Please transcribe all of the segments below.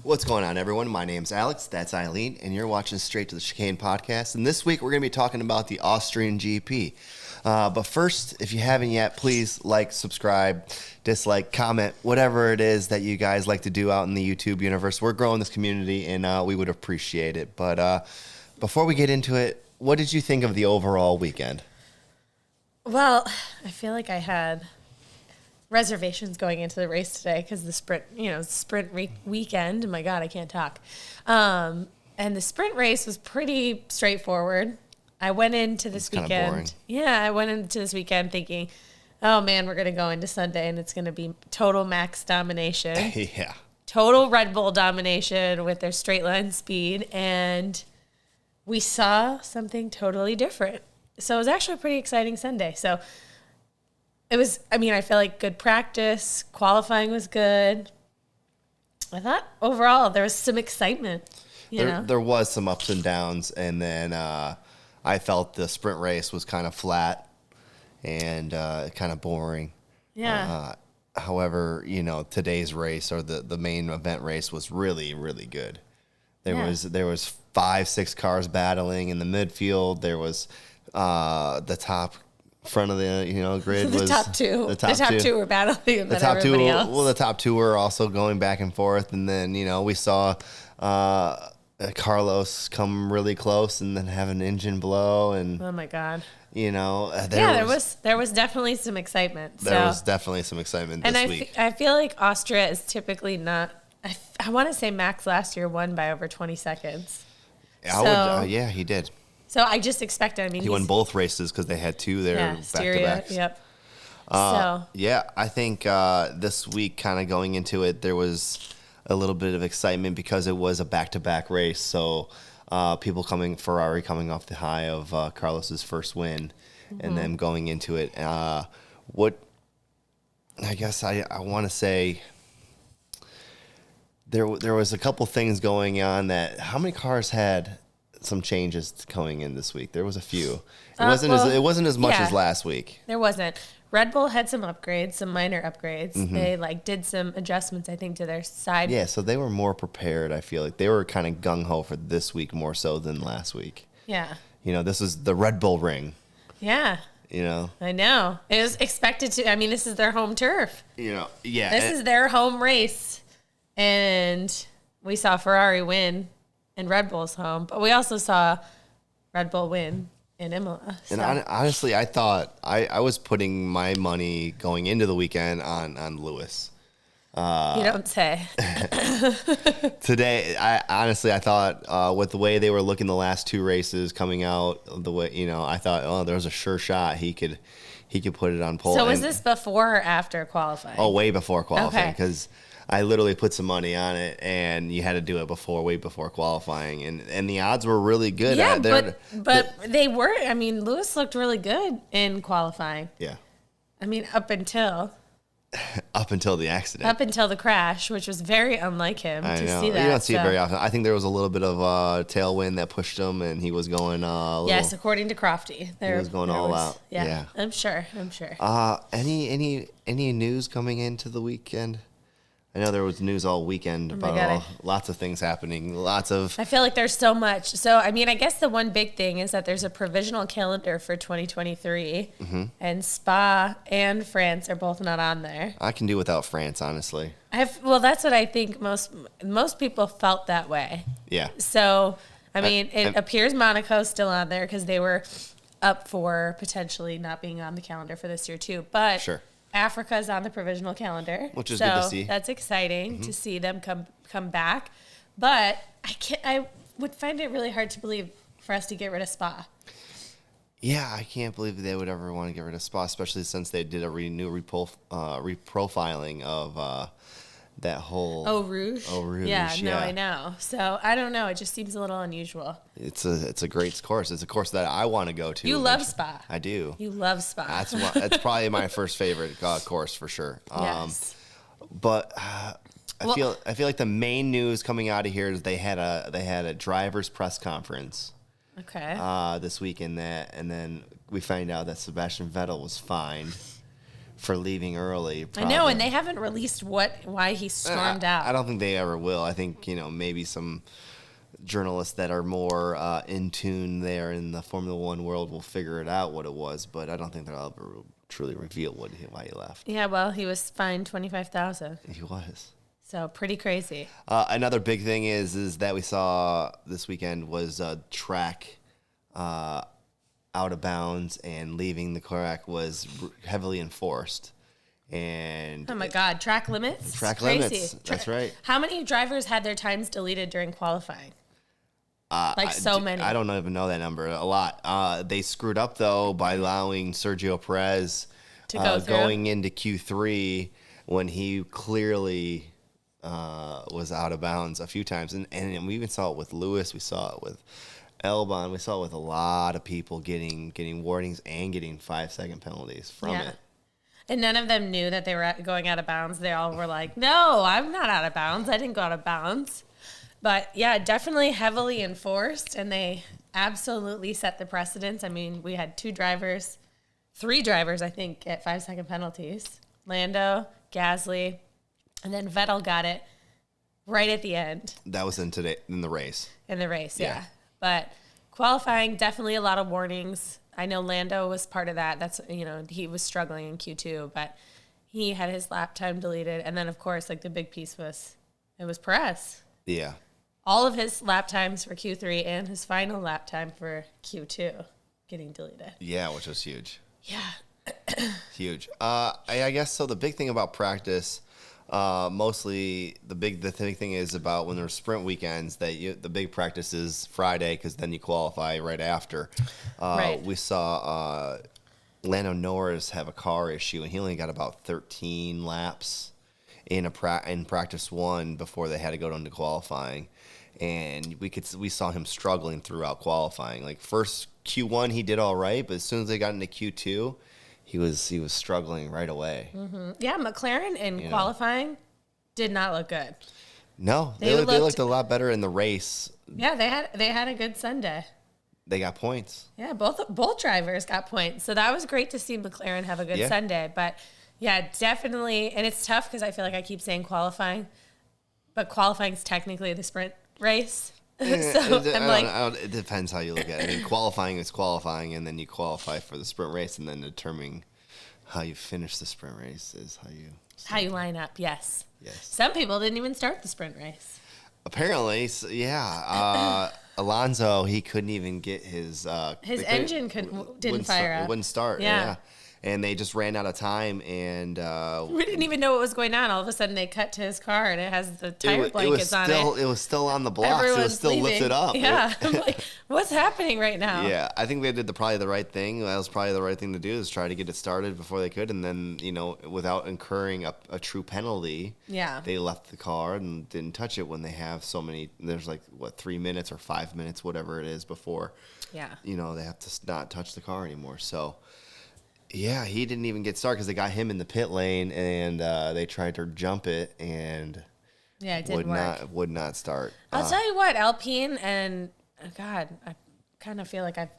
What's going on, everyone? My name's Alex, that's Eileen, and you're watching Straight to the Chicane podcast. And this week, we're going to be talking about the Austrian GP. But first, if you haven't yet, please like, subscribe, dislike, comment, whatever it is that you guys like to do out in the YouTube universe. We're growing this community, and we would appreciate it. But before we get into it, what did you think of the overall weekend? Well, I feel like I had reservations going into the race today because the sprint weekend. My God, I can't talk. And the sprint race was pretty straightforward. I went into this weekend. Yeah, I went into this weekend thinking, oh man, we're going to go into Sunday and it's going to be total Max domination. Yeah. Total Red Bull domination with their straight line speed. And we saw something totally different. So it was actually a pretty exciting Sunday. So it was, I feel like good practice. Qualifying was good. I thought overall there was some excitement. There was some ups and downs, and then I felt the sprint race was kind of flat and kind of boring. Yeah. However, today's race or the main event race was really, really good. There was 5-6 cars battling in the midfield. There was the top front of the grid was top two. The top two were battling. The top two. Well, the top two were also going back and forth, and then we saw Carlos come really close and then have an engine blow, and oh my God. There was definitely some excitement. There was definitely some excitement this week. I feel like Austria is typically not. I want to say Max last year won by over 20 seconds. Yeah, he did. So I just expected. He won both races because they had two there back to back. Yep. I think this week, kind of going into it, there was a little bit of excitement because it was a back-to-back race. So Ferrari coming off the high of Carlos's first win, and then going into it. What I guess I want to say. There was a couple things going on that. How many cars had some changes going in this week? There was a few. It wasn't as much as last week. There wasn't. Red Bull had some upgrades, some minor upgrades. Mm-hmm. They did some adjustments, I think, to their side. Yeah, so they were more prepared. I feel like they were kind of gung ho for this week more so than last week. Yeah. This is the Red Bull ring. Yeah. I know. It was expected to. This is their home turf. Yeah. This is their home race. And we saw Ferrari win in Red Bull's home, but we also saw Red Bull win in Imola. So. And honestly, I thought I was putting my money going into the weekend on Lewis. You don't say. Today, I thought with the way they were looking the last two races coming out, the way I thought, there was a sure shot he could put it on pole. So was this before or after qualifying? Oh, way before qualifying, because I literally put some money on it, and you had to do it way before qualifying, and the odds were really good. Yeah, but they were. Lewis looked really good in qualifying. Yeah. Up until the accident. Up until the crash, which was very unlike him to see that. You don't see it very often. I think there was a little bit of tailwind that pushed him, and he was going yes, according to Crofty. He was going all out. Yeah. I'm sure. Any news coming into the weekend? I know there was news all weekend about lots of things happening. I feel like there's so much. So, I guess the one big thing is that there's a provisional calendar for 2023, and Spa and France are both not on there. I can do without France, honestly. Well, that's what I think most people felt that way. Yeah. So, it appears Monaco's still on there because they were up for potentially not being on the calendar for this year too. But sure. Africa's on the provisional calendar, which is good to see. That's exciting to see them come back. But I would find it really hard to believe for us to get rid of Spa. Yeah, I can't believe they would ever want to get rid of Spa, especially since they did a reprofiling of that whole Eau Rouge. Yeah, I know. So I don't know. It just seems a little unusual. It's a great course. It's a course that I want to go to. You love Spa. I do. You love Spa. That's probably my first favorite course for sure. Yes. But I feel like the main news coming out of here is they had a driver's press conference. Okay. This week and then we find out that Sebastian Vettel was fined for leaving early. Probably. I know, and they haven't released why he stormed out. I don't think they ever will. I think, maybe some journalists that are more in tune there in the Formula One world will figure it out what it was, but I don't think they'll ever truly reveal why he left. Yeah, well, he was fined $25,000. He was. So pretty crazy. Another big thing is that we saw this weekend was track out of bounds, and leaving the track was heavily enforced. And oh my God, track limits? Track limits. That's right. How many drivers had their times deleted during qualifying? So many. I don't even know that number. A lot. They screwed up though by allowing Sergio Perez to go going into Q3 when he clearly was out of bounds a few times, and we even saw it with Lewis. We saw it with Albon. We saw it with a lot of people getting warnings and getting 5-second penalties from it. And none of them knew that they were going out of bounds. They all were like, "No, I'm not out of bounds. I didn't go out of bounds." But yeah, definitely heavily enforced, and they absolutely set the precedence. I mean, we had 3 drivers, I think, at 5-second penalties. Lando, Gasly, and then Vettel got it right at the end. That was in the race. In the race, yeah. But qualifying, definitely a lot of warnings. I know Lando was part of that. That's, he was struggling in Q2, but he had his lap time deleted. And then, of course, the big piece was Perez. Yeah. All of his lap times for Q3 and his final lap time for Q2 getting deleted. Yeah, which was huge. Yeah. Huge. I guess so. The big thing about practice, mostly the big thing is about when there's sprint weekends that the big practice is Friday because then you qualify right after. Right. We saw Lando Norris have a car issue, and he only got about 13 laps in practice 1 before they had to go into qualifying. And we saw him struggling throughout qualifying. First Q1 he did all right, but as soon as they got into Q2, he was struggling right away. Mm-hmm. Yeah, McLaren in qualifying did not look good. No, they looked a lot better in the race. Yeah, they had a good Sunday. They got points. Yeah, both drivers got points. So that was great to see McLaren have a good Sunday. But yeah, definitely, and it's tough because I feel like I keep saying qualifying, but qualifying is technically the sprint race. So it depends how you look at it. I mean, qualifying is qualifying, and then you qualify for the sprint race, and then determining how you finish the sprint race is how you line up. Yes. Yes. Some people didn't even start the sprint race. Apparently, yeah. Alonso, he couldn't even get his engine didn't fire up. It wouldn't start. Yeah. And they just ran out of time, and we didn't even know what was going on. All of a sudden, they cut to his car, and it has the tire blankets on it. It was still on the blocks. It was still lifted up. Yeah, I'm like, what's happening right now? Yeah, I think they did probably the right thing. That was probably the right thing to do, is try to get it started before they could, and then without incurring a true penalty. Yeah, they left the car and didn't touch it when they have so many. There's 3 minutes or 5 minutes, whatever it is, before. Yeah, they have to not touch the car anymore. So. Yeah, he didn't even get started because they got him in the pit lane, and they tried to jump it, and it didn't work. Would not start. I'll tell you what, Alpine and God, I kind of feel like I've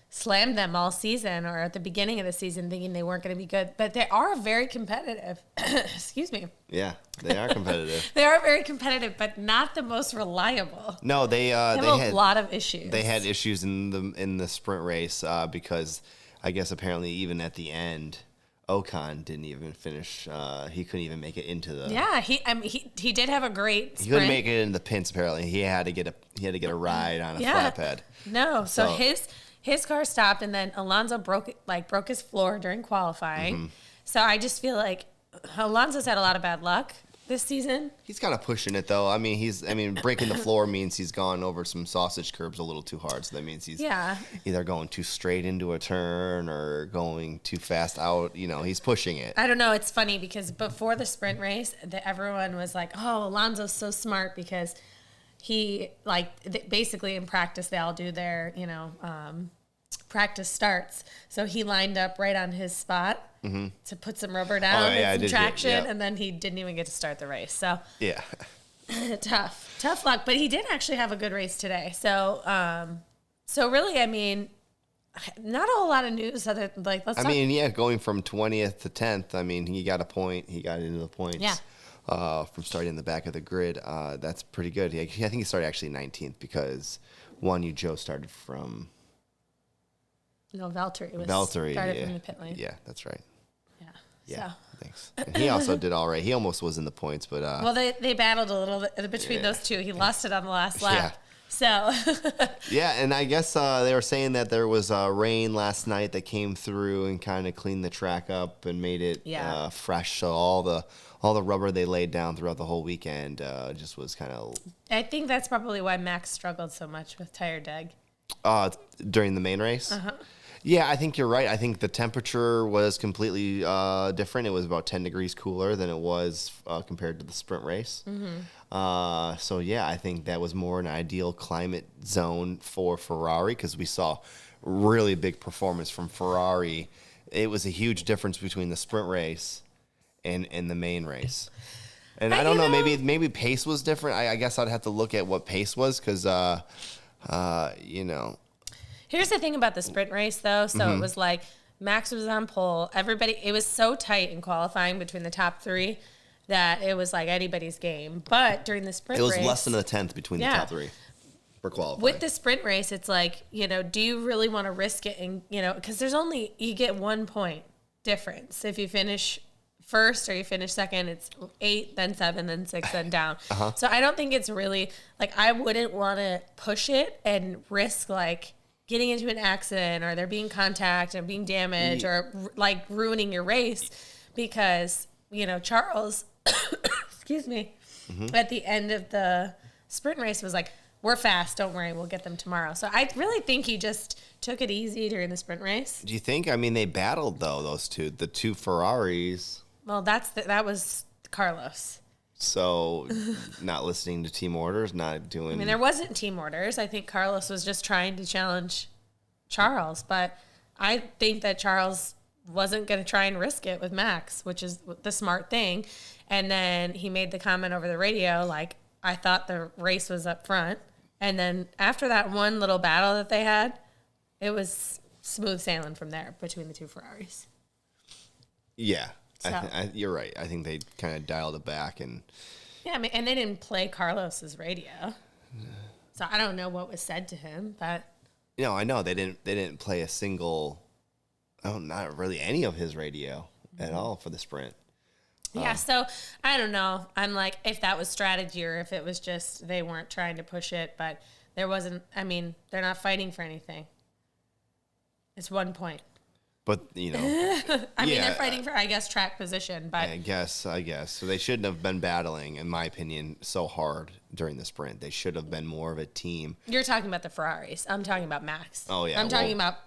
slammed them all season, or at the beginning of the season, thinking they weren't going to be good, but they are very competitive. Excuse me. Yeah, they are competitive. They are very competitive, but not the most reliable. No, they had a lot of issues. They had issues in the sprint race because. I guess apparently even at the end, Ocon didn't even finish. He couldn't even make it into the. Yeah, he did have a great sprint. He couldn't make it in the pits. Apparently, he had to get a ride on a flatbed. No, so his car stopped, and then Alonso broke his floor during qualifying. Mm-hmm. So I just feel like Alonso's had a lot of bad luck this season. He's kind of pushing it though. I mean, breaking the floor means he's gone over some sausage curbs a little too hard. So that means he's either going too straight into a turn or going too fast out. He's pushing it. I don't know. It's funny because before the sprint race, everyone was like, "Oh, Alonso's so smart because he basically in practice they all do their practice starts. So he lined up right on his spot." Mm-hmm. To put some rubber down and some traction, and then he didn't even get to start the race. So yeah, tough luck. But he did actually have a good race today. So really, I mean, not a whole lot of news other than like let's. I mean, yeah, going from 20th to 10th. I mean, he got a point. He got into the points. Yeah. From starting in the back of the grid, that's pretty good. I think he started actually 19th because Joe started from. No, Valtteri started from the pit lane. Yeah, that's right. Yeah, So. thanks. And he also did all right. He almost was in the points, but well, they battled a little bit between those two. He lost it on the last lap. So yeah, and I guess they were saying that there was rain last night that came through and kind of cleaned the track up and made it fresh. So all the rubber they laid down throughout the whole weekend just was kind of. I think that's probably why Max struggled so much with tire deg. During the main race. Yeah, I think you're right. I think the temperature was completely different. It was about 10 degrees cooler than it was compared to the sprint race. So, yeah, I think that was more an ideal climate zone for Ferrari because we saw really big performance from Ferrari. It was a huge difference between the sprint race and the main race. And I don't know, maybe pace was different. I guess I'd have to look at what pace was because, Here's the thing about the sprint race, though. So it was like Max was on pole. It was so tight in qualifying between the top three that it was like anybody's game. But during the sprint race. It was less than a tenth between the top three for qualifying. With the sprint race, it's like, do you really want to risk it? And, because you get 1 point difference. If you finish first or you finish second, it's 8, then 7, then 6, then down. So I don't think it's really, like, I wouldn't want to push it and risk, like, getting into an accident or there being contact and being damaged or like ruining your race because, Charles, excuse me, at the end of the sprint race was like, we're fast, don't worry, we'll get them tomorrow. So I really think he just took it easy during the sprint race. Do you think? I mean, they battled though, the two Ferraris. Well, that was Carlos. So, not listening to team orders, not doing. I mean, there wasn't team orders. I think Carlos was just trying to challenge Charles, but I think that Charles wasn't going to try and risk it with Max, which is the smart thing. And then he made the comment over the radio, like, I thought the race was up front. And then after that one little battle that they had, it was smooth sailing from there between the two Ferraris. Yeah. So. You're right. I think they kind of dialed it back and. Yeah, I mean, and they didn't play Carlos's radio, so I don't know what was said to him. But I know they didn't play a single, not really any of his radio at all for the sprint. Yeah, so I don't know. I'm like, if that was strategy or if it was just they weren't trying to push it, but there wasn't. I mean, they're not fighting for anything. It's 1 point. But, I mean, they're fighting for, I guess, track position. But I guess. So they shouldn't have been battling, in my opinion, so hard during the sprint. They should have been more of a team. You're talking about the Ferraris. I'm talking about Max. Oh, yeah. I'm talking about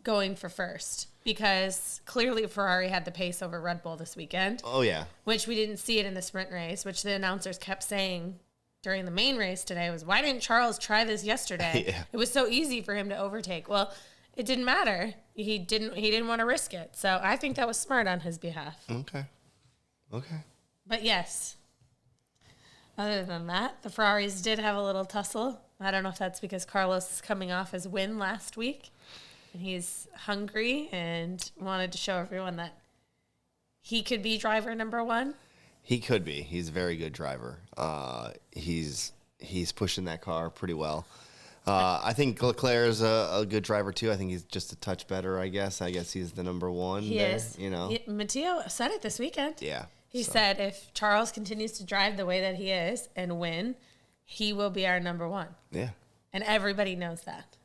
going for first because clearly Ferrari had the pace over Red Bull this weekend. Oh, yeah. Which we didn't see it in the sprint race, which the announcers kept saying during the main race today was, why didn't Charles try this yesterday? Yeah. It was so easy for him to overtake. Well, it didn't matter. He didn't want to risk it. So I think that was smart on his behalf. Okay. But yes. Other than that, the Ferraris did have a little tussle. I don't know if that's because Carlos is coming off his win last week. And he's hungry and wanted to show everyone that he could be driver number one. He could be. He's a very good driver. He's pushing that car pretty well. I think Leclerc is a good driver, too. I think he's just a touch better, I guess. I guess he's the number one. He there, is. Matteo said it this weekend. Yeah. He said if Charles continues to drive the way that he is and win, he will be our number one. Yeah. And everybody knows that.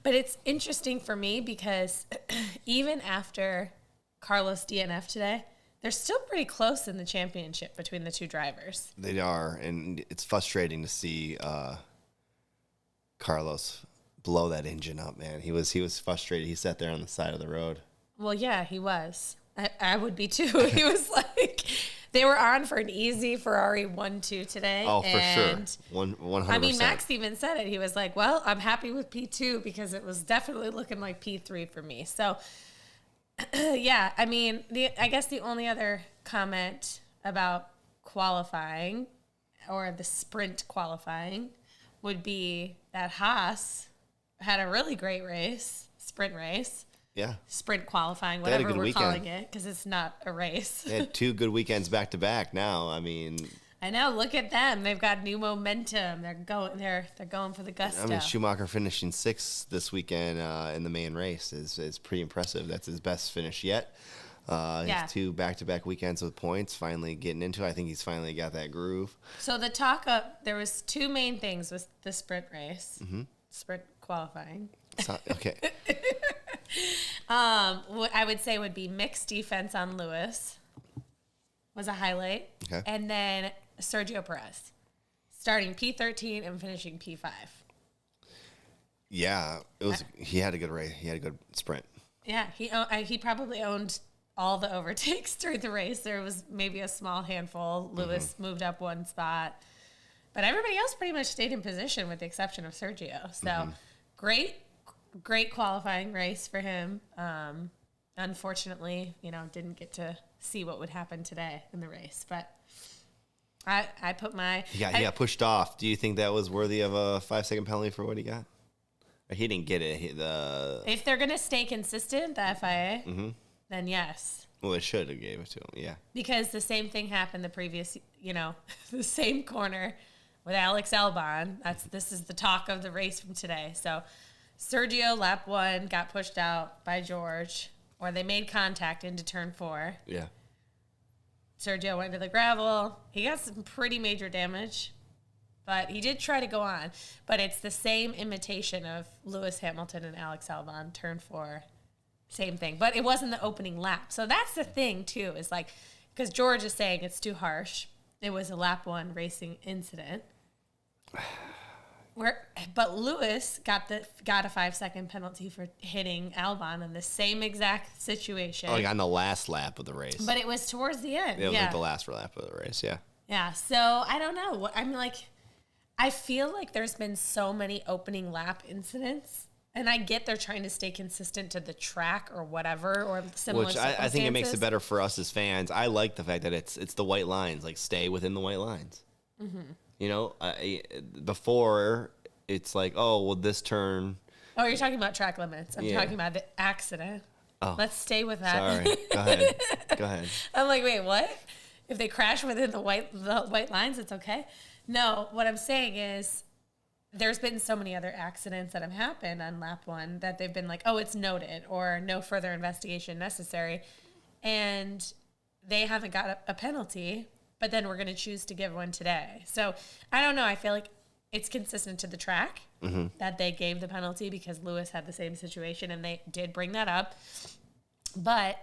But it's interesting for me because even after Carlos DNF today, they're still pretty close in the championship between the two drivers. They are, and it's frustrating to see Carlos blow that engine up, man. He was frustrated. He sat there on the side of the road. Well, yeah, he was. I would be too. He was like, they were on for an easy Ferrari 1-2 today. Oh, for sure. 100%. I mean, Max even said it. He was like, well, I'm happy with P2 because it was definitely looking like P3 for me. So, yeah, I mean, I guess the only other comment about qualifying or the sprint qualifying would be that Haas had a really great race. sprint race. Yeah. Sprint qualifying, They had a whatever good we're weekend. calling it, because it's not a race. They had 2 good weekends back to back now. I mean, I know. Look at them. They've got new momentum. They're going for the gusto. I mean, Schumacher finishing 6th this weekend in the main race is pretty impressive. That's his best finish yet. His 2 back-to-back weekends with points, finally getting into it. I think he's finally got that groove. So there was 2 main things with the sprint race. Mm-hmm. Sprint qualifying. Okay. What I would say would be Mick's defense on Lewis was a highlight. Okay. And then Sergio Perez starting P13 and finishing P5. Yeah, it was. He had a good race. He had a good sprint. Yeah, he probably owned all the overtakes during the race. There was maybe a small handful. Lewis moved up 1 spot. But everybody else pretty much stayed in position with the exception of Sergio. So great qualifying race for him. Unfortunately, didn't get to see what would happen today in the race. But I put my... He got pushed off. Do you think that was worthy of a 5-second penalty for what he got? Or he didn't get it. If they're going to stay consistent, the FIA, then yes. Well, they should have gave it to him, yeah. Because the same thing happened the previous, the same corner with Alex Albon. This is the talk of the race from today. So Sergio, lap 1, got pushed out by George, or they made contact into turn 4. Yeah. Sergio went to the gravel. He got some pretty major damage, but he did try to go on. But it's the same imitation of Lewis Hamilton and Alex Albon, turn 4. Same thing. But it wasn't the opening lap. So that's the thing, too, is because George is saying it's too harsh. It was a lap 1 racing incident. But Lewis got a 5-second penalty for hitting Albon in the same exact situation. Oh, he got in the last lap of the race. But it was towards the end. It was like the last lap of the race, yeah. Yeah, so I don't know. I feel like there's been so many opening lap incidents. And I get they're trying to stay consistent to the track or whatever, or similar circumstances. I think it makes it better for us as fans. I like the fact that it's the white lines. Stay within the white lines. Mm-hmm. Before, it's this turn... Oh, you're talking about track limits. I'm talking about the accident. Oh. Let's stay with that. Sorry. Go ahead. I'm like, wait, what? If they crash within the white lines, it's okay? No, what I'm saying is... There's been so many other accidents that have happened on lap 1 that they've been like, oh, it's noted or no further investigation necessary. And they haven't got a penalty, but then we're going to choose to give one today. So I don't know. I feel like it's consistent to the track that they gave the penalty because Lewis had the same situation and they did bring that up. But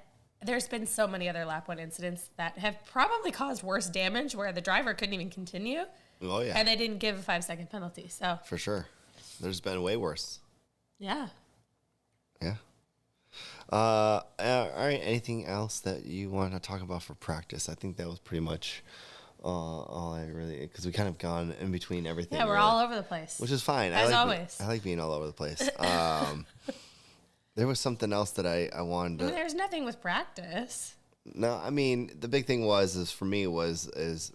there's been so many other lap 1 incidents that have probably caused worse damage where the driver couldn't even continue. Oh, yeah. And they didn't give a 5-second penalty. So for sure. There's been way worse. Yeah. Yeah. All right. Anything else that you want to talk about for practice? I think that was pretty much all I really... Because we kind of gone in between everything. Yeah, we're all over the place. Which is fine. As always. I like being all over the place. There was something else that I wanted to... there's nothing with practice. No, I mean, the big thing is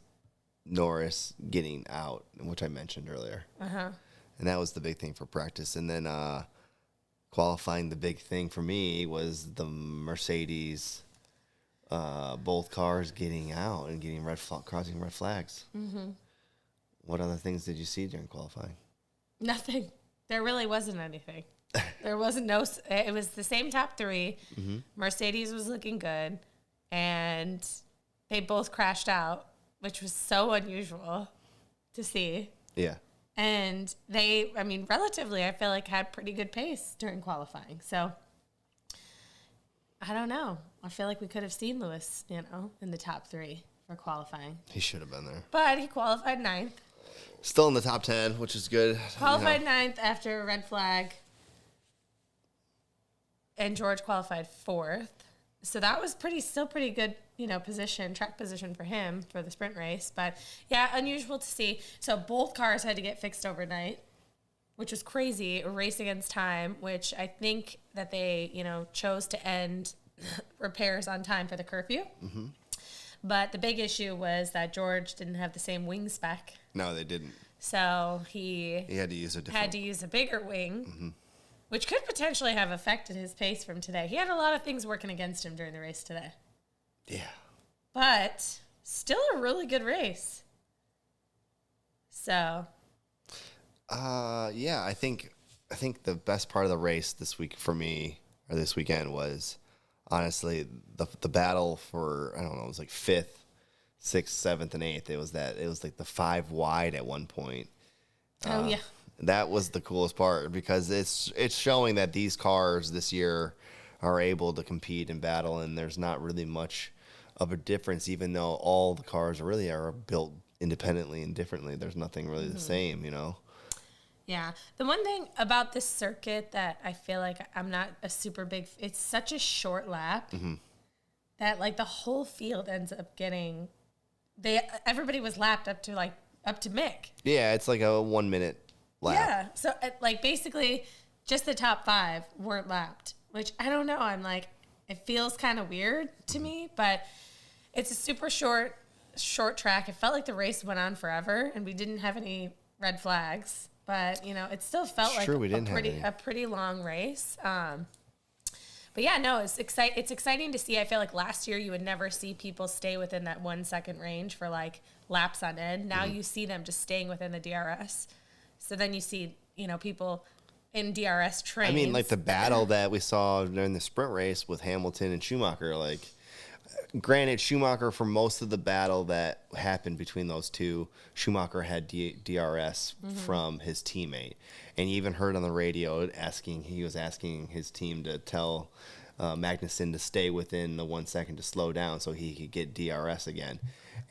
Norris getting out, which I mentioned earlier. Uh-huh. And that was the big thing for practice. And then qualifying, the big thing for me was the Mercedes, both cars getting out and getting crossing red flags. Mm-hmm. What other things did you see during qualifying? Nothing. There really wasn't anything. There wasn't it was the same top 3. Mm-hmm. Mercedes was looking good. And they both crashed out, which was so unusual to see. Yeah. And they, relatively, I feel like had pretty good pace during qualifying. So, I don't know. I feel like we could have seen Lewis, in the top 3 for qualifying. He should have been there. But he qualified 9th. Still in the top 10, which is good. Qualified 9th after a red flag. And George qualified 4th. So that was still pretty good, track position for him for the sprint race. But yeah, unusual to see. So both cars had to get fixed overnight, which was crazy. A race against time, which I think that they, chose to end repairs on time for the curfew. Mm-hmm. But the big issue was that George didn't have the same wing spec. No, they didn't. So he had to use a bigger wing. Mm-hmm. which could potentially have affected his pace from today. He had a lot of things working against him during the race today. Yeah. But still a really good race. So. Yeah, I think the best part of the race this week for me, or this weekend, was honestly the battle for, I don't know, it was like 5th, 6th, 7th, and 8th. It was like the 5 wide at one point. Oh, yeah. That was the coolest part because it's showing that these cars this year are able to compete and battle, and there's not really much of a difference, even though all the cars really are built independently and differently. There's nothing really the same, you know? Yeah. The one thing about this circuit that I feel like I'm not a super big, it's such a short lap that like the whole field ends up getting, everybody was lapped up to Mick. Yeah, it's like a 1 minute lap. Yeah. So like basically just the top 5 weren't lapped, which I don't know. I'm like, it feels kind of weird to me, but it's a super short track. It felt like the race went on forever and we didn't have any red flags, but you know, it still felt like a pretty long race. But yeah, no, it's exciting to see. I feel like last year you would never see people stay within that 1 second range for like laps on end. Now you see them just staying within the DRS. So then you see, you know, people in DRS trains. I mean, like the battle that we saw during the sprint race with Hamilton and Schumacher, like, granted, Schumacher, for most of the battle that happened between those two, Schumacher had DRS from his teammate. And you even heard on the radio he was asking his team to tell Magnussen to stay within the 1 second to slow down so he could get DRS again.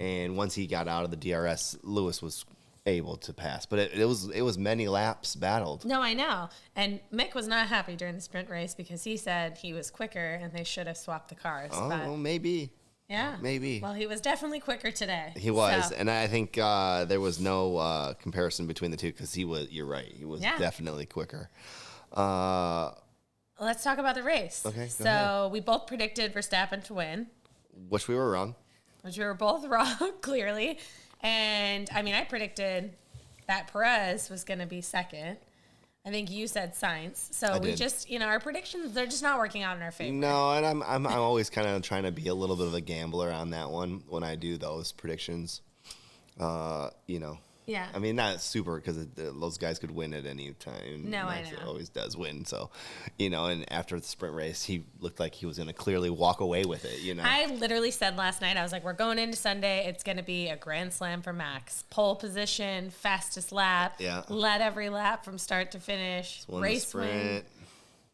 And once he got out of the DRS, Lewis was able to pass, but it was many laps battled. No, I know. And Mick was not happy during the sprint race because he said he was quicker and they should have swapped the cars. Oh, well, maybe. Yeah. Maybe. Well, he was definitely quicker today. He was. So. And I think there was no comparison between the two because you're right. He was definitely quicker. Let's talk about the race. Okay, so ahead. We both predicted Verstappen to win. Which we were wrong. Which we were both wrong, clearly. And, I mean, I predicted that Perez was going to be second. I think you said Sainz. So we just, you know, our predictions, they're just not working out in our favor. No, and I'm always kind of trying to be a little bit of a gambler on that one when I do those predictions. You know. Yeah. I mean, not super because those guys could win at any time. No, Max I know. always does win. So, you know, and after the sprint race, he looked like he was going to clearly walk away with it, you know. I literally said last night, I was like, we're going into Sunday. It's going to be a grand slam for Max. Pole position, fastest lap. Yeah. Led every lap from start to finish. Race win.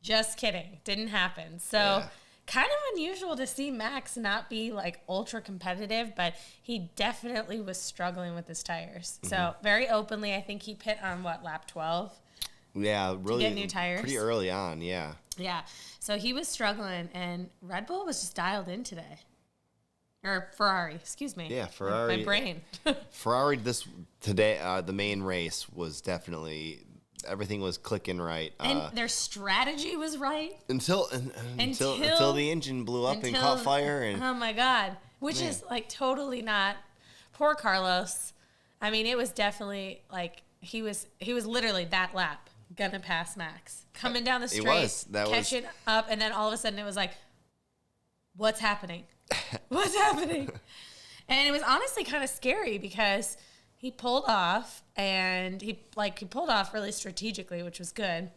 Just kidding. Didn't happen. So kind of unusual to see Max not be like ultra competitive, but he definitely was struggling with his tires. So very openly, I think he pit on lap 12? Yeah, really. To get new tires. Pretty early on, yeah. Yeah. So he was struggling, and Red Bull was just dialed in today. Or Ferrari, excuse me. Yeah, Ferrari. My brain. Ferrari today, the main race was definitely, everything was clicking right. And their strategy was right. Until the engine blew up and caught fire. And oh my God. Which is like totally not, poor Carlos. I mean, it was definitely like, he was literally that lap gonna pass Max. Coming down the straight, catching up, and then all of a sudden it was like, what's happening? What's happening? And it was honestly kind of scary because he pulled off, and he pulled off really strategically, which was good.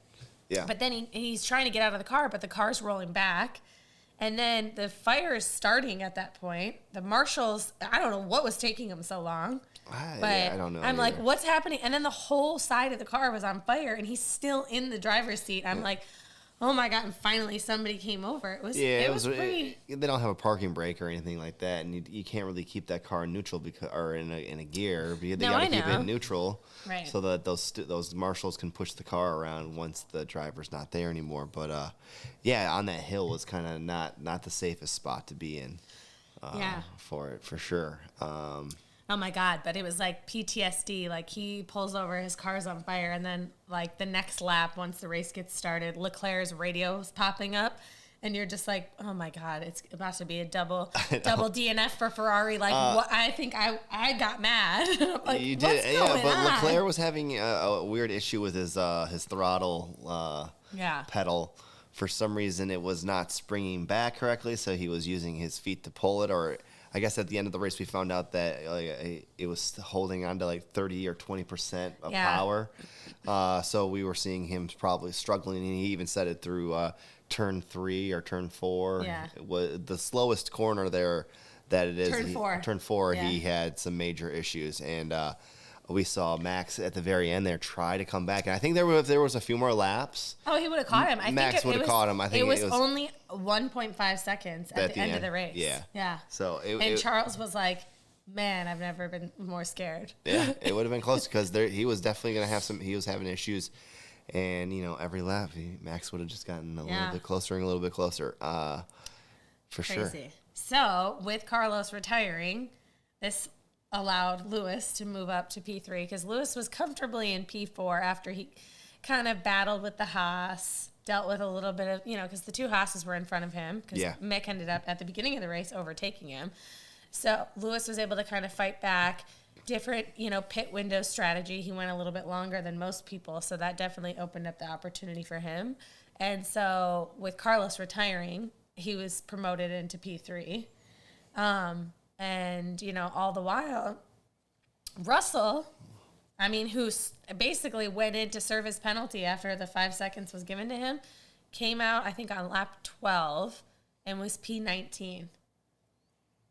Yeah. But then he's trying to get out of the car, but the car's rolling back. And then the fire is starting at that point. The marshals, I don't know what was taking them so long. I don't know. I'm like, what's happening? And then the whole side of the car was on fire, and he's still in the driver's seat. I'm like, oh my God, and finally somebody came over. It was pretty. They don't have a parking brake or anything like that, and you can't really keep that car in neutral or in a gear. They got to keep it in neutral, right, so that those marshals can push the car around once the driver's not there anymore. But on that hill was kind of not the safest spot to be in. For sure. Oh my God, but it was like PTSD. Like he pulls over, his car's on fire, and then like the next lap, once the race gets started, Leclerc's radio is popping up, and you're just like, oh my God, it's about to be a double DNF for Ferrari. Like, what? I think I got mad. Like, you what's did, going but on? Leclerc was having a weird issue with his throttle pedal. For some reason, it was not springing back correctly, so he was using his feet to pull it. Or I guess at the end of the race, we found out that it was holding on to like 30 or 20% of power. So we were seeing him probably struggling, and he even said it through turn 3 or turn 4. Yeah. It was the slowest corner there that it is. Turn 4, yeah. He had some major issues, and we saw Max at the very end there try to come back, and I think if there was a few more laps. Oh, he would have caught him. Max would have caught him. I think it was only 1.5 seconds at the end of the race. Yeah. So Charles was like, "Man, I've never been more scared." Yeah, it would have been close because he was definitely going to have some. He was having issues, and every lap Max would have just gotten a little bit closer and a little bit closer. For Crazy. sure. So with Carlos retiring, this allowed Lewis to move up to P3 because Lewis was comfortably in P4 after he kind of battled with the Haas, dealt with a little bit of, because the two Haas's were in front of him because Mick ended up at the beginning of the race overtaking him. So Lewis was able to kind of fight back, different, pit window strategy. He went a little bit longer than most people, so that definitely opened up the opportunity for him. And so with Carlos retiring, he was promoted into P3. And, all the while, Russell, who basically went in to serve his penalty after the 5 seconds was given to him, came out, I think, on lap 12 and was P19.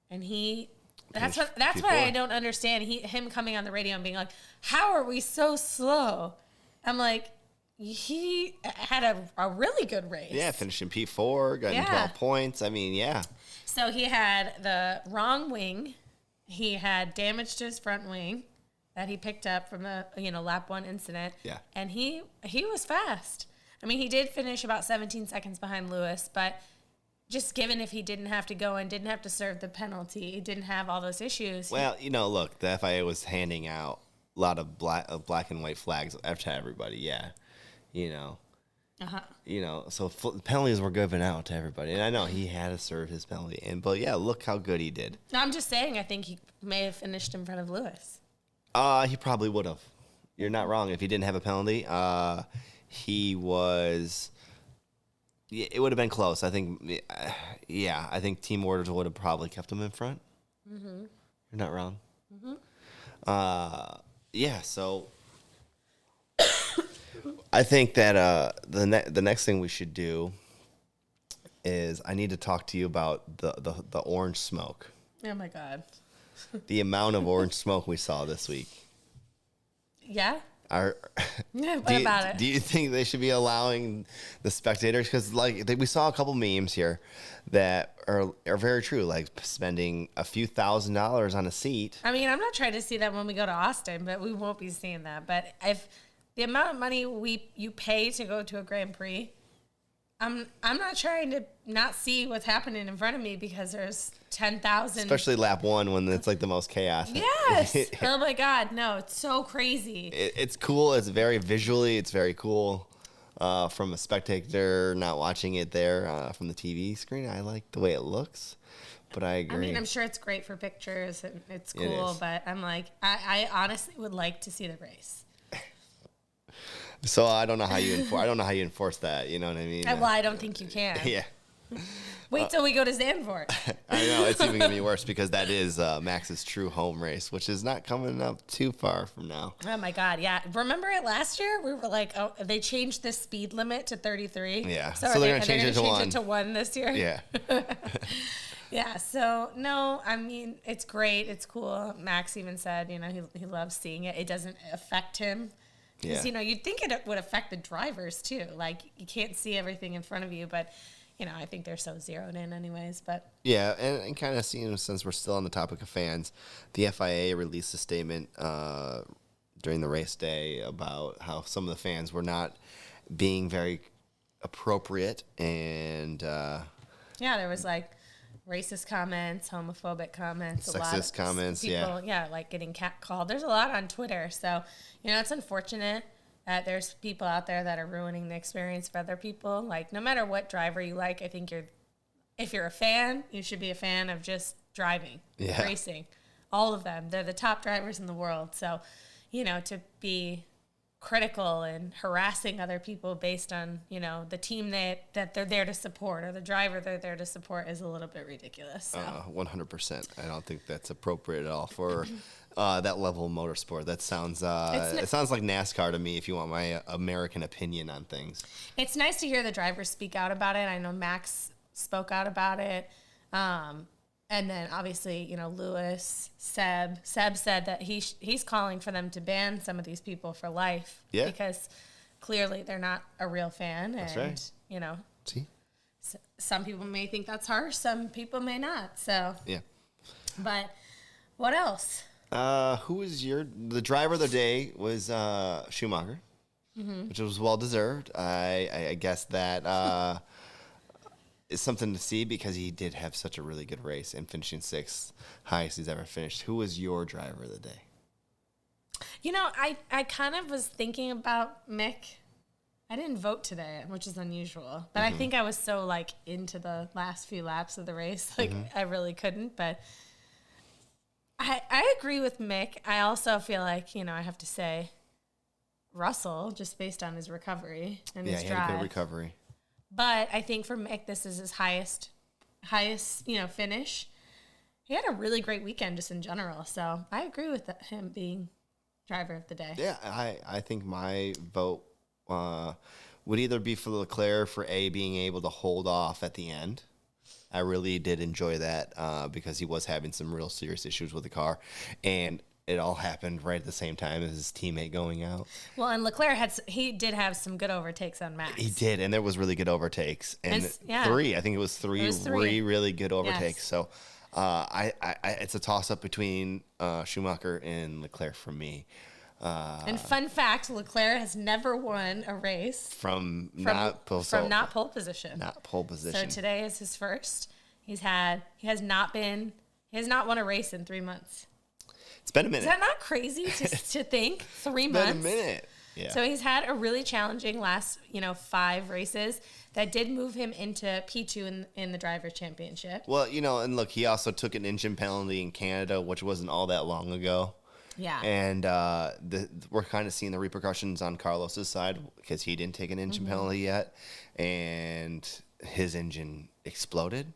And that's what I don't understand. Him coming on the radio and being like, how are we so slow? I'm like, he had a really good race. Yeah, finishing P4, got 12 points. So he had the wrong wing. He had damage to his front wing that he picked up from the lap 1 incident. Yeah. And he was fast. He did finish about 17 seconds behind Lewis, but just given if he didn't have to go and didn't have to serve the penalty, didn't have all those issues. Well, look, the FIA was handing out a lot of black and white flags to everybody. Yeah. So penalties were given out to everybody, and I know he had to serve his penalty. But look how good he did. No, I'm just saying, I think he may have finished in front of Lewis. He probably would have. You're not wrong. If he didn't have a penalty, he was. Yeah, it would have been close. I think. I think team orders would have probably kept him in front. Mm-hmm. You're not wrong. Mm-hmm. So. I think that the next thing we should do is I need to talk to you about the orange smoke. Oh my God. The amount of orange smoke we saw this week. Yeah? What about it? Do you think they should be allowing the spectators? Because we saw a couple memes here that are very true, like spending a few $1,000s on a seat. I'm not trying to see that when we go to Austin, but we won't be seeing that. But if the amount of money you pay to go to a Grand Prix, I'm not trying to not see what's happening in front of me because there's 10,000. Especially lap 1 when it's like the most chaos. Yes. Oh my God. No, it's so crazy. It's cool. It's very visually. It's very cool. From a spectator not watching it there from the TV screen, I like the way it looks. But I agree. I'm sure it's great for pictures and it's cool. But I'm like, I honestly would like to see the race. So I don't know how you enforce that. You know what I mean? Well, I don't think you can. Yeah. Wait till we go to Zandvoort. I know it's even gonna be worse because that is Max's true home race, which is not coming up too far from now. Oh my God! Yeah, remember it last year? We were like, oh, they changed the speed limit to 33. Yeah, so they're gonna change it to 1 this year. Yeah. Yeah. So no, it's great. It's cool. Max even said, he loves seeing it. It doesn't affect him. Because, you'd think it would affect the drivers, too. Like, you can't see everything in front of you, but, I think they're so zeroed in anyways. But yeah, and kind of seeing, since we're still on the topic of fans, the FIA released a statement during the race day about how some of the fans were not being very appropriate. And, there was, racist comments, homophobic comments, sexist a lot of comments, people, getting catcalled. There's a lot on Twitter, so it's unfortunate. There's people out there that are ruining the experience for other people. Like, no matter what driver you like, I think if you're a fan, you should be a fan of just driving, racing. All of them. They're the top drivers in the world. So, to be critical and harassing other people based on, the team that they're there to support or the driver they're there to support is a little bit ridiculous. So. 100%. I don't think that's appropriate at all for that level of motorsport. That sounds it sounds like NASCAR to me, if you want my American opinion on things. It's nice to hear the drivers speak out about it. I know Max spoke out about it. And then obviously, Lewis, Seb said that he's calling for them to ban some of these people for life. Yeah. Because clearly they're not a real fan. That's right. See? Some people may think that's harsh. Some people may not. So. Yeah. But what else? Who was the driver of the day was Schumacher, which was well deserved. I guess that is something to see because he did have such a really good race and finishing sixth, highest he's ever finished. Who was your driver of the day? I kind of was thinking about Mick. I didn't vote today, which is unusual, but I think I was so into the last few laps of the race, I really couldn't. But I agree with Mick. I also feel like I have to say Russell, just based on his recovery and his drive. Yeah, he had a good recovery. But I think for Mick, this is his highest, finish. He had a really great weekend just in general. So I agree with him being driver of the day. Yeah, I think my vote would either be for Leclerc for being able to hold off at the end. I really did enjoy that because he was having some real serious issues with the car. And it all happened right at the same time as his teammate going out. Well, and Leclerc did have some good overtakes on Max. He did, and there was really good overtakes. And three, I think it was three really good overtakes. Yes. So it's a toss-up between Schumacher and Leclerc for me. And fun fact, Leclerc has never won a race from not pole position. Not pole position. So today is his first. He has not won a race in 3 months. It's been a minute. Is that not crazy to think? 3 months. It's been a minute. Yeah. So he's had a really challenging last, 5 races that did move him into P2 in the Drivers' Championship. Well, and look, he also took an engine penalty in Canada, which wasn't all that long ago. Yeah. And we're kind of seeing the repercussions on Carlos's side because he didn't take an engine penalty yet, and his engine exploded.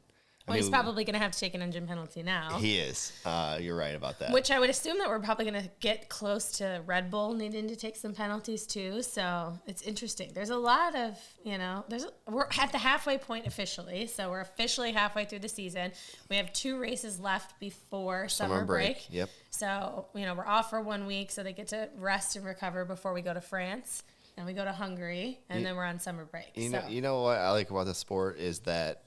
Well, he's probably going to have to take an engine penalty now. He is. You're right about that. Which I would assume that we're probably going to get close to Red Bull needing to take some penalties too. So it's interesting. There's a lot of, we're at the halfway point officially. So we're officially halfway through the season. We have 2 races left before summer break. Yep. So, we're off for 1 week so they get to rest and recover before we go to France. And we go to Hungary. And then we're on summer break. You know what I like about the sport is that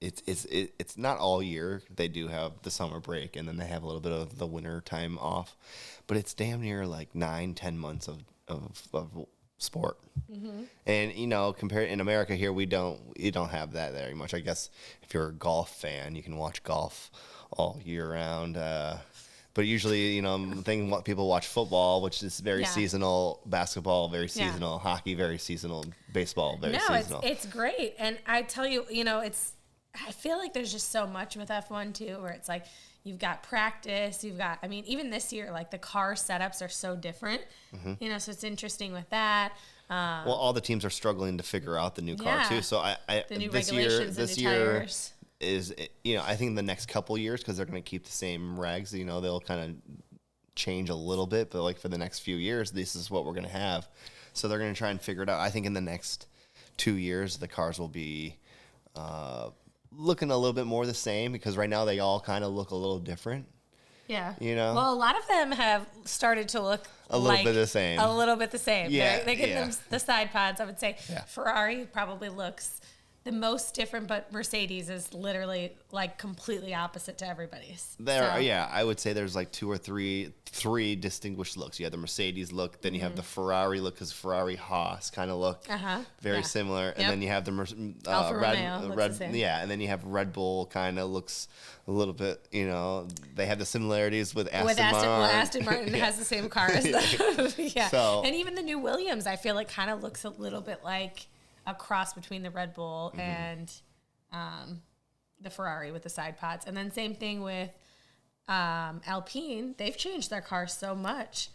it's not all year. They do have the summer break, and then they have a little bit of the winter time off. But it's damn near 9-10 months of sport. Mm-hmm. And compared in America here, you don't have that very much. I guess if you're a golf fan, you can watch golf all year round. But usually, people watch football, which is very seasonal. Basketball, very seasonal. Hockey, very seasonal. Baseball, very seasonal. No, it's great. And I tell you, I feel like there's just so much with F1 too, where it's you've got practice, even this year, the car setups are so different, so it's interesting with that. Well, all the teams are struggling to figure out the new car too. So the new regulations, the new tires. Is, I think the next couple years, because they're going to keep the same regs, they'll kind of change a little bit, but for the next few years, this is what we're going to have. So they're going to try and figure it out. I think in the next 2 years, the cars will be looking a little bit more the same, because right now they all kind of look a little different. Yeah. Well, a lot of them have started to look a little bit the same. A little bit the same. Yeah. They get them the side pods, I would say. Yeah. Ferrari probably looks the most different, but Mercedes is literally like completely opposite to everybody's. Yeah, I would say there's like two or three distinguished looks. You have the Mercedes look, then you have the Ferrari look, because Ferrari Haas kind of look very similar, and then you have the Alfa Romeo looks the same. and then you have Red Bull kind of looks a little bit, they have the similarities with Aston Martin. Well, Aston Martin has the same car as them. Yeah, so, and even the new Williams, I feel like kind of looks a little bit like a cross between the Red Bull and the Ferrari with the side pods. And then same thing with Alpine. They've changed their car so much.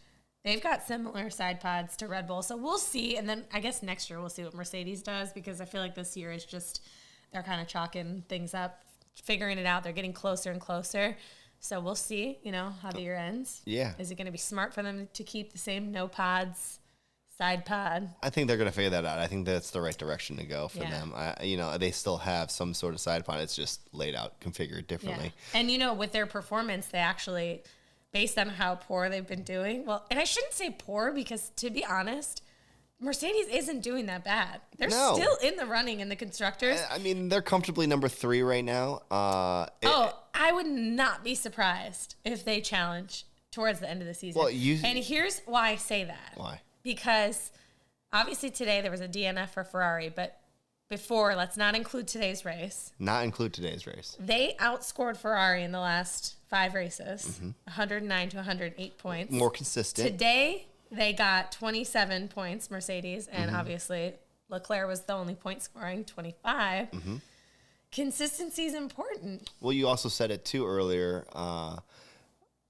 They've got similar side pods to Red Bull. So we'll see. And then I guess next year we'll see what Mercedes does, because I feel like this year is just, they're kind of chalking things up, figuring it out. They're getting closer and closer. So we'll see, how the year ends. Yeah. Is it going to be smart for them to keep the same no pods side pod? I think they're going to figure that out. I think that's the right direction to go for them. They still have some sort of side pod. It's just laid out, configured differently. Yeah. And, with their performance, they actually, based on how poor they've been doing, and I shouldn't say poor, because to be honest, Mercedes isn't doing that bad. They're still in the running in the constructors. I mean, they're comfortably number 3 right now. I would not be surprised if they challenge towards the end of the season. And here's why I say that. Why? Because obviously today there was a DNF for Ferrari, but before, let's not include today's race. Not include today's race. They outscored Ferrari in the last 5 races, 109 to 108 points. More consistent. Today, they got 27 points, Mercedes, and obviously Leclerc was the only point scoring, 25. Consistency is important. Well, you also said it too earlier.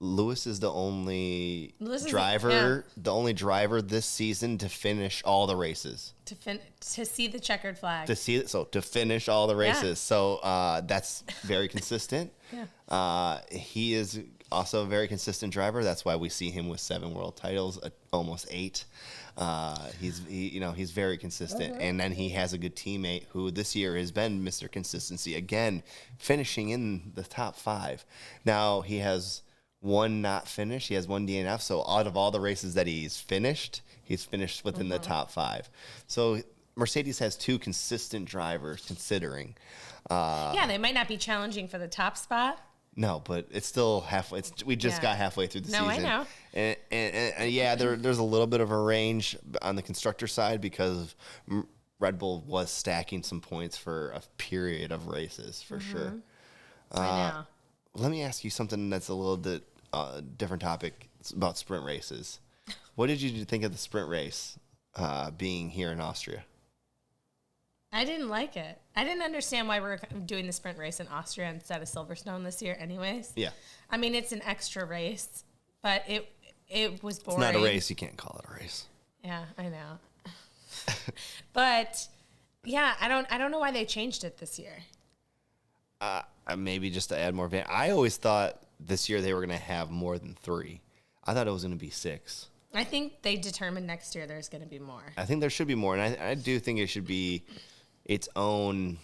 Lewis is the only driver this season to finish all the races. To see the checkered flag. To finish all the races. Yeah. So that's very consistent. He is also a very consistent driver. That's why we see him with 7 world titles, almost 8. He's very consistent. And then he has a good teammate who this year has been Mr. Consistency, again, finishing in the top 5. Now he has one not finished. He has one DNF. So out of all the races that he's finished within the top 5. So Mercedes has 2 consistent drivers considering. They might not be challenging for the top spot. No, but it's still halfway. We just got halfway through the season. I know. And there's a little bit of a range on the constructor side, because Red Bull was stacking some points for a period of races for sure. I know. Let me ask you something that's a little bit different topic. It's about sprint races. What did you think of the sprint race being here in Austria? I didn't like it. I didn't understand why we're doing the sprint race in Austria instead of Silverstone this year anyways. Yeah. I mean, it's an extra race, but it was boring. It's not a race. You can't call it a race. Yeah, I know. But, yeah, I don't know why they changed it this year. Maybe just to add more. I always thought this year they were going to have more than 3. I thought it was going to be 6. I think they determined next year there's going to be more. I think there should be more, and I do think it should be its own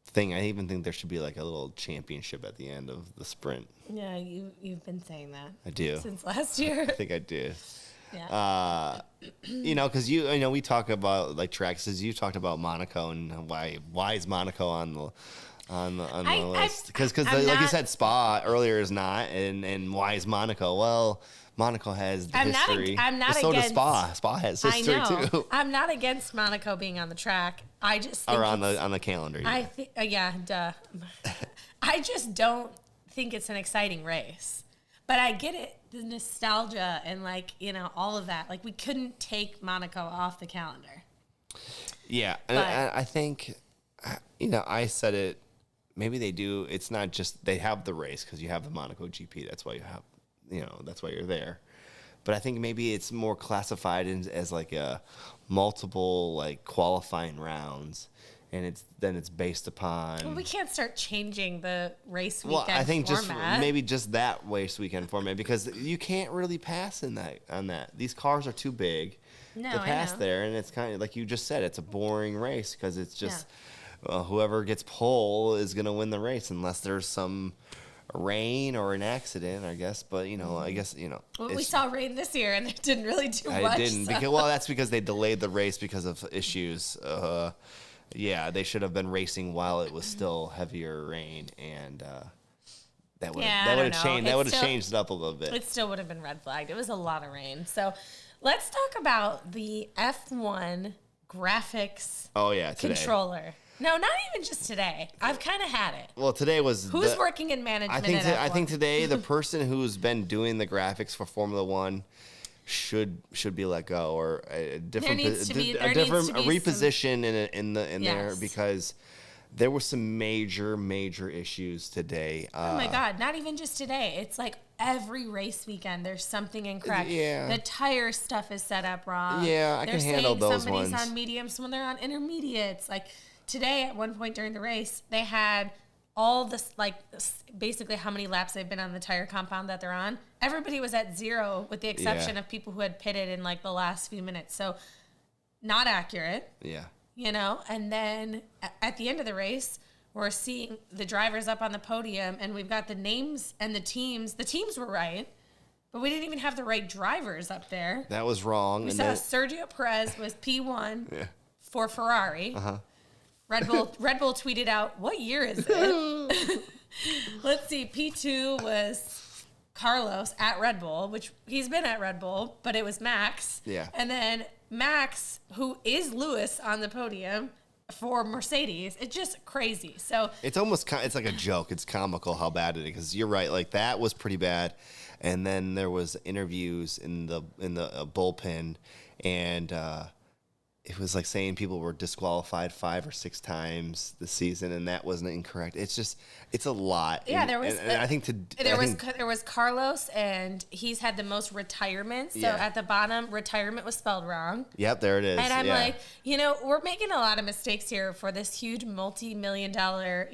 thing. I even think there should be like a little championship at the end of the sprint. Yeah, you've been saying that. I do. Since last year. I think I do. Yeah. Because we talk about like tracks. You talked about Monaco and why is Monaco on the list? Because like you said, Spa earlier is not, and why is Monaco? Well, Monaco has the history. I'm not so against. Does Spa. Spa has history too. I'm not against Monaco being on the track. I just think on the calendar. I think duh. I just don't think it's an exciting race. But I get it, the nostalgia and all of that. Like we couldn't take Monaco off the calendar. Yeah, and I think I said it. Maybe they do. It's not just they have the race because you have the Monaco GP. That's why you have. That's why you're there. But I think maybe it's more classified as like a multiple qualifying rounds, and it's based upon. Well, we can't start changing the race weekend. Well, I think format. just that race weekend format, because you can't really pass on that. These cars are too big to pass there, and it's kind of like you just said. It's a boring race because it's just whoever gets pole is going to win the race unless there's some rain or an accident, I guess. But, I guess, Well, we saw rain this year, and it didn't really do much. I didn't. So. Because, that's because they delayed the race because of issues. Yeah, they should have been racing while it was still heavier rain, and that would have changed it up a little bit. It still would have been red flagged. It was a lot of rain. So let's talk about the F1 graphics controller. No, not even just today. I've kind of had it. Well, today was who's working in management. I think today the person who's been doing the graphics for Formula One should be let go, or a different reposition in there, because there were some major issues today. Oh my God! Not even just today. It's like every race weekend there's something incorrect. Yeah. The tire stuff is set up wrong. Yeah, I can handle those somebody's ones. on mediums when they're on intermediates. Like today, at one point during the race, they had all this, basically how many laps they've been on the tire compound that they're on. Everybody was at 0 with the exception of people who had pitted in like the last few minutes. So not accurate. Yeah. And then at the end of the race, we're seeing the drivers up on the podium, and we've got the names and the teams. The teams were right, but we didn't even have the right drivers up there. That was wrong. We saw Sergio Perez was P1 for Ferrari. Red Bull tweeted out, "What year is it?" Let's see. P2 was Carlos at Red Bull, which he's been at Red Bull, but it was Max. Yeah. And then Max, who is Lewis on the podium for Mercedes. It's just crazy. So it's like a joke. It's comical how bad it is, because you're right. Like that was pretty bad. And then there was interviews in the bullpen, and it was like saying people were disqualified 5 or 6 times this season, and that wasn't incorrect. It's a lot. Yeah, there was. And I think there was Carlos, and he's had the most retirements. So at the bottom, retirement was spelled wrong. Yep, there it is. And I'm like, we're making a lot of mistakes here for this huge multi-million-dollar,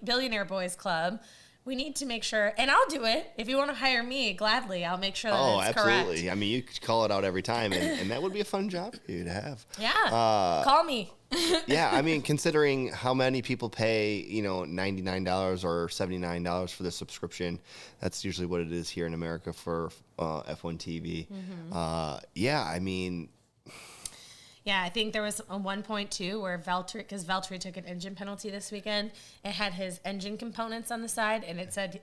billionaire boys club. We need to make sure, and I'll do it. If you want to hire me, gladly, I'll make sure that it's absolutely. correct. I mean, you could call it out every time, and that would be a fun job for you to have. Yeah, call me. Yeah, I mean, considering how many people pay, $99 or $79 for the subscription, that's usually what it is here in America for F1 TV. Mm-hmm. Yeah, I mean... Yeah, I think there was a 1.2 where because Valtteri took an engine penalty this weekend, it had his engine components on the side, and it said,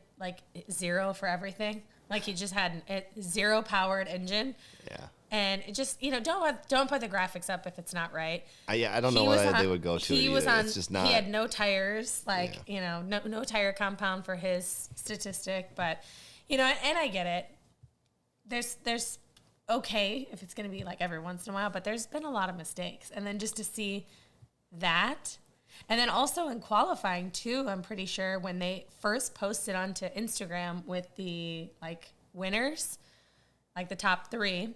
0 for everything. Like he just had a 0 powered engine. Yeah. And it just, don't put the graphics up if it's not right. I don't know what they would go to. It's just not. He had no tires, no tire compound for his statistic. But, and I get it. There's okay if it's going to be like every once in a while, but there's been a lot of mistakes. And then just to see that, and then also in qualifying too, I'm pretty sure when they first posted onto Instagram with the winners, the top 3,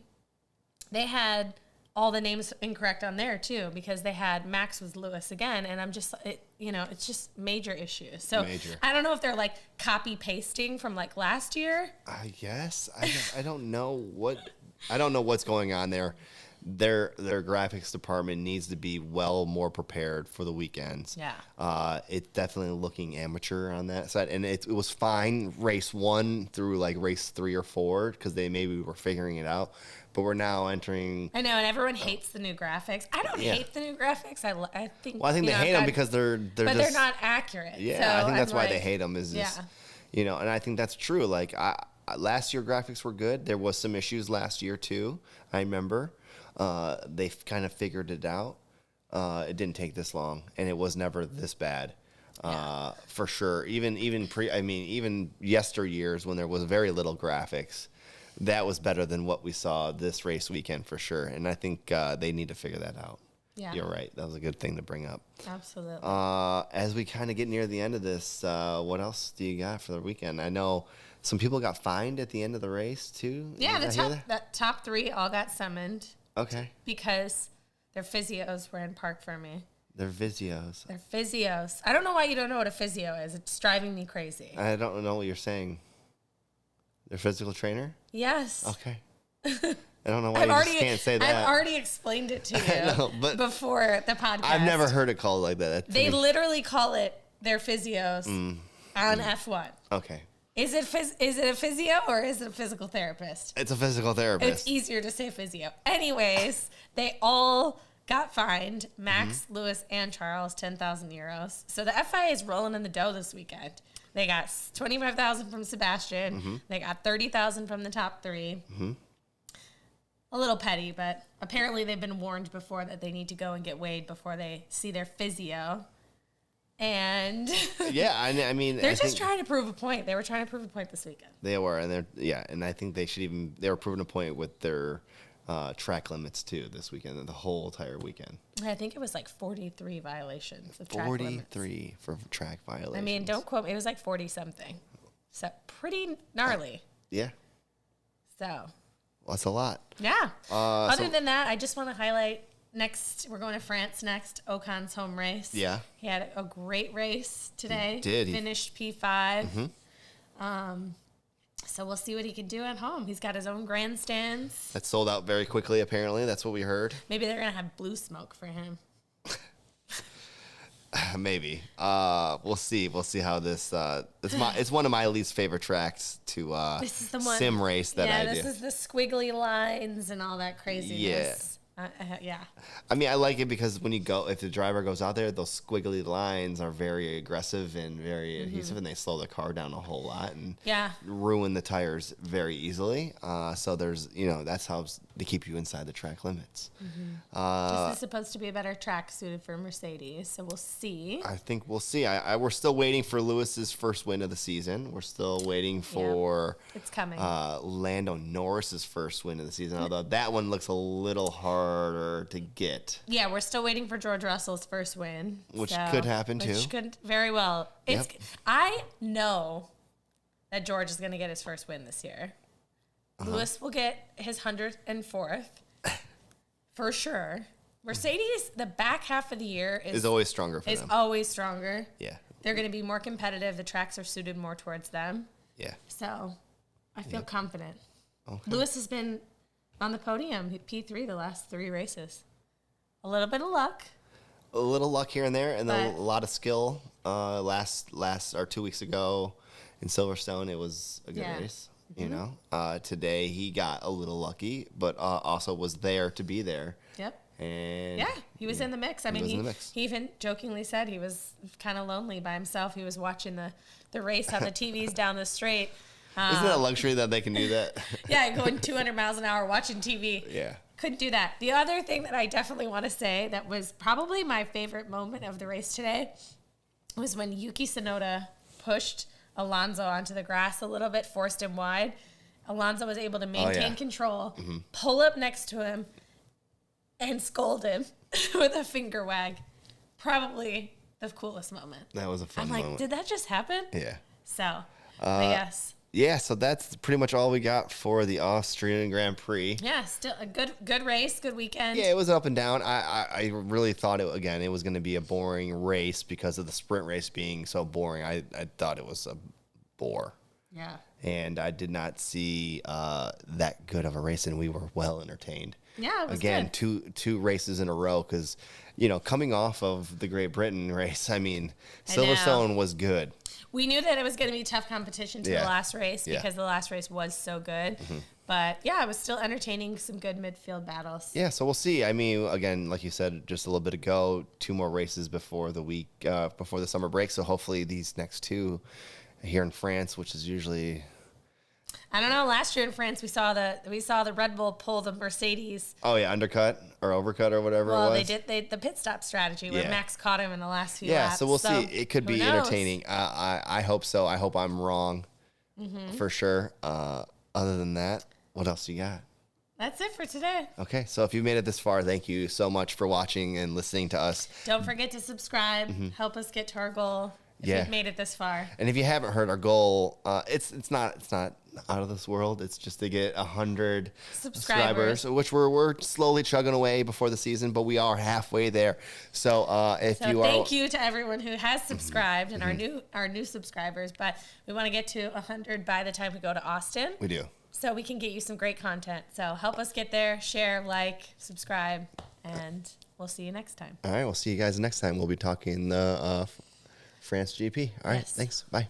they had all the names incorrect on there too, because they had Max was Lewis again, and I'm just, it's just major issues. So I don't know if they're copy pasting from last year. I guess I don't know what's going on there. Their graphics department needs to be more prepared for the weekends. Yeah. It's definitely looking amateur on that side, and it was fine race 1 through race 3 or 4 because they maybe were figuring it out. But we're now entering. I know, and everyone hates the new graphics. I don't hate the new graphics. I think. Well, I think they hate them because they're they're not accurate. Yeah, so I think that's why they hate them. And I think that's true. Last year graphics were good. There was some issues last year too. I remember. They kind of figured it out. It didn't take this long, and it was never this bad. For sure. Even yesteryears when there was very little graphics, that was better than what we saw this race weekend for sure. And I think they need to figure that out. Yeah. You're right. That was a good thing to bring up. Absolutely. As we kind of get near the end of this, what else do you got for the weekend? I know some people got fined at the end of the race too. Yeah, the top 3 all got summoned. Okay. Because their physios were in park for me. They're physios. They're physios. I don't know why you don't know what a physio is. It's driving me crazy. I don't know what you're saying. They're physical trainer? Yes. Okay. I don't know why you just can't say that. I've already explained it to you but before the podcast. I've never heard it called like that. They literally call it their physios. on F1. Okay. Is it a physio or is it a physical therapist? It's a physical therapist. It's easier to say physio. Anyways, they all got fined. Max, Lewis, and Charles, 10,000 euros. So the FIA is rolling in the dough this weekend. They got 25,000 from Sebastian. They got 30,000 from the top three. A little petty, but apparently they've been warned before that they need to go and get weighed before they see their physio. And yeah, I mean, they're just trying to prove a point. They were trying to prove a point this weekend. They were, and and I think they were proving a point with their track limits too this weekend, the whole entire weekend. I think it was like 43 violations of track limits. 43 for track violations. I mean, don't quote me. It was like 40 something. So pretty gnarly. Yeah. So. Well, that's a lot. Yeah. Other than that, I just want to highlight we're going to France next, Ocon's home race. Yeah. He had a great race today. He did. Finished P5. So we'll see what he can do at home. He's got his own grandstands. That sold out very quickly, apparently. That's what we heard. Maybe they're going to have blue smoke for him. Maybe. We'll see. We'll see how this. It's one of my least favorite tracks to this is the one, sim race that I do. Yeah, this is the squiggly lines and all that craziness. Yeah. I mean, I like it because if the driver goes out there, those squiggly lines are very aggressive and very adhesive, and they slow the car down a whole lot and ruin the tires very easily. So that's how they keep you inside the track limits. This is supposed to be a better track suited for Mercedes, so we'll see. I think we'll see. We're still waiting for Lewis's first win of the season. We're still waiting for it's coming. Lando Norris's first win of the season, although that one looks a little harder to get. Yeah, we're still waiting for George Russell's first win. Which could happen too. Which could very well. I know that George is going to get his first win this year. Lewis will get his 104th for sure. Mercedes, the back half of the year is always stronger for them. Is always stronger. Yeah. They're going to be more competitive. The tracks are suited more towards them. Yeah. So I feel confident. Okay. Lewis has been on the podium, P3 the last 3 races. A little bit of luck. A little luck here and there, and then a lot of skill. Last 2 weeks ago in Silverstone, it was a good race. You know, today he got a little lucky, but also was there to be there. Yep. And he was in the mix. I mean, he even jokingly said he was kind of lonely by himself. He was watching the race on the TVs down the straight. Isn't that a luxury that they can do that? Yeah, going 200 miles an hour watching TV. Yeah. Couldn't do that. The other thing that I definitely want to say that was probably my favorite moment of the race today was when Yuki Tsunoda pushed Alonso onto the grass a little bit, forced him wide. Alonso was able to maintain control, pull up next to him, and scold him with a finger wag. Probably the coolest moment. That was a fun moment. I'm like, did that just happen? Yeah. So, yes. Yeah, so that's pretty much all we got for the Austrian Grand Prix. Yeah, still a good race, good weekend. Yeah, it was up and down. I really thought it was going to be a boring race because of the sprint race being so boring. I thought it was a bore. Yeah. And I did not see that good of a race, and we were well entertained. Yeah, it was again, good. two races in a row because, coming off of the Great Britain race, I mean, Silverstone was good. We knew that it was going to be tough competition to the last race because the last race was so good. But, it was still entertaining, some good midfield battles. Yeah, so we'll see. I mean, again, like you said just a little bit ago, 2 more races before the summer break. So hopefully these next 2 here in France, which is usually... I don't know. Last year in France, we saw the Red Bull pull the Mercedes. Oh yeah, undercut or overcut or whatever. Well, it was. they did the pit stop strategy where Max caught him in the last few laps. Yeah, so we'll see. It could be entertaining. I hope so. I hope I'm wrong, for sure. Other than that, what else you got? That's it for today. Okay, so if you made it this far, thank you so much for watching and listening to us. Don't forget to subscribe. Help us get to our goal. If you've made it this far. And if you haven't heard our goal, it's not out of this world. It's just to get 100 subscribers, which we're slowly chugging away before the season, but we are halfway there. So thank you to everyone who has subscribed and our new subscribers. But we want to get to 100 by the time we go to Austin. We do. So we can get you some great content. So help us get there. Share, like, subscribe, and we'll see you next time. All right, we'll see you guys next time. We'll be talking France GP. All right, thanks. Bye.